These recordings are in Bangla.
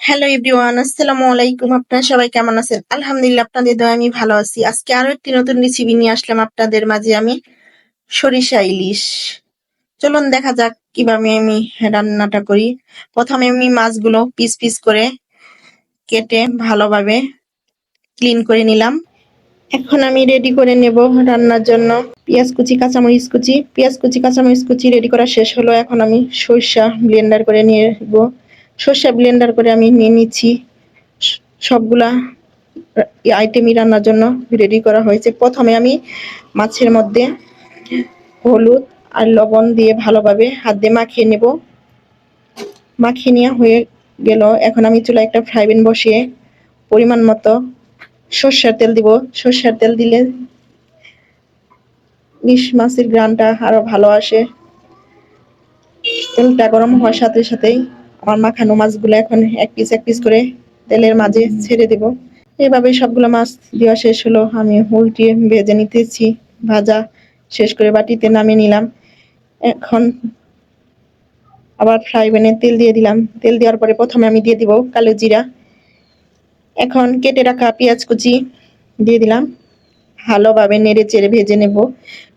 হ্যালো এভরিওয়ান, আসসালামু আলাইকুম। আপনারা সবাই কেমন আছেন? আলহামদুলিল্লাহ, আপনাদের দোয়ায় আমি ভালো আছি। আজকে আরো একটি নতুন রেসিপি নিয়ে আসলাম আপনাদের মাঝে আমি, সরিষা ইলিশ। চলুন দেখা যাক কিভাবে আমি রান্নাটা করি। প্রথমে আমি মাছগুলো পিস পিস করে কেটে ভালোভাবে ক্লিন করে নিলাম। এখন আমি রেডি করে নেব রান্নার জন্য পেঁয়াজ কুচি, কাঁচামরিচ কুচি। পেঁয়াজ কুচি, কাঁচামরিচ কুচি রেডি করা শেষ হলো। এখন আমি সরিষা ব্লেন্ডার করে নিয়ে নেব। সরিষা ব্লেন্ডার করে আমি নিয়ে নিচ্ছি। সবগুলা আইটেমই রান্নার জন্য রেডি করা হয়েছে। প্রথমে আমি মাছের মধ্যে হলুদ আর লবণ দিয়ে ভালোভাবে হাত দিয়ে মাখিয়ে নেব। মাখিয়ে নেওয়া হয়ে গেল। এখন আমি চুলায় একটা ফ্রাই প্যান বসিয়ে পরিমাণ মতো সর্ষের তেল দিব। সর্ষের তেল দিলে ইলিশ মাছের ঘ্রাণটা আরো ভালো আসে। তেলটা গরম হওয়ার সাথে সাথেই আমার মাখানো মাছগুলো এখন এক পিস করে তেলের মাঝে ছেড়ে দেব। এভাবে সবগুলো মাছ দেওয়া শেষ হলো। আমি উল্টিয়ে ভেজে নিতেছি। ভাজা শেষ করে বাটিতে নামিয়ে নিলাম। এখন আবার ফ্রাই প্যানে তেল দিয়ে দিলাম। তেল দেওয়ার পরে প্রথমে আমি দিয়ে দিব কালো জিরা। এখন কেটে রাখা পেঁয়াজ কুচি দিয়ে দিলাম। ভালোভাবে নেড়ে চেড়ে ভেজে নেব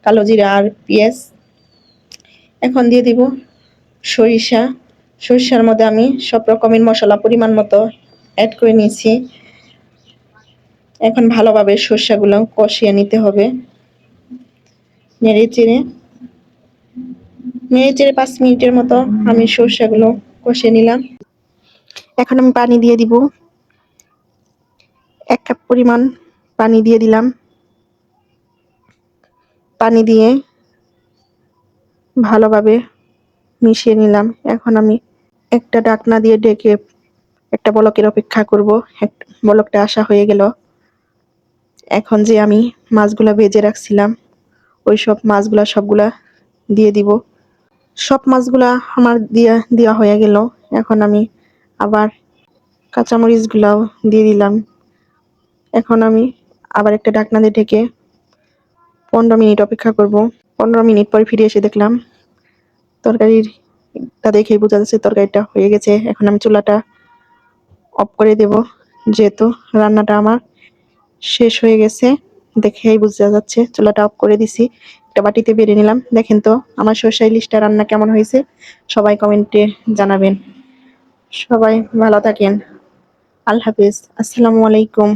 কালো জিরা আর পেঁয়াজ। এখন দিয়ে দিব সরিষা। সরিষার মধ্যে আমি সব রকমের মশলা পরিমাণ মতো অ্যাড করে নিয়েছি। এখন ভালোভাবে সরিষাগুলো কষিয়ে নিতে হবে। নেড়ে চেড়ে 5 মিনিটের মতো আমি সরিষাগুলো কষিয়ে নিলাম। এখন আমি পানি দিয়ে দিব। 1 কাপ পরিমাণ পানি দিয়ে দিলাম। পানি দিয়ে ভালোভাবে মিশিয়ে নিলাম। এখন আমি একটা ঢাকনা দিয়ে ঢেকে একটা বলকের অপেক্ষা করব। বলকটা আসা হয়ে গেল। এখন যে আমি মাছগুলা ভেজে রাখছিলাম ওই সব মাছগুলা সবগুলা দিয়ে দিব। সব মাছগুলা আমার দেওয়া হয়ে গেল। এখন আমি আবার কাঁচামরিচগুলাও দিয়ে দিলাম। এখন আমি আবার একটা ঢাকনা দিয়ে ঢেকে 15 মিনিট অপেক্ষা করব। 15 মিনিট পর ফিরে এসে দেখলাম তরকারিটা দেখেই বোঝা যাচ্ছে তরকারিটা হয়ে গেছে। এখন আমি চুলাটা অফ করে দেব, যেহেতু রান্নাটা আমার শেষ হয়ে গেছে। দেখেই বোঝা যাচ্ছে। চুলাটা অফ করে দিছি। একটা বাটিতে বেড়ে নিলাম। দেখেন তো আমার সরষা ইলিশটা রান্না কেমন হয়েছে, সবাই কমেন্টে জানাবেন। সবাই ভালো থাকেন। আল্লাহ হাফেজ। আসসালামু আলাইকুম।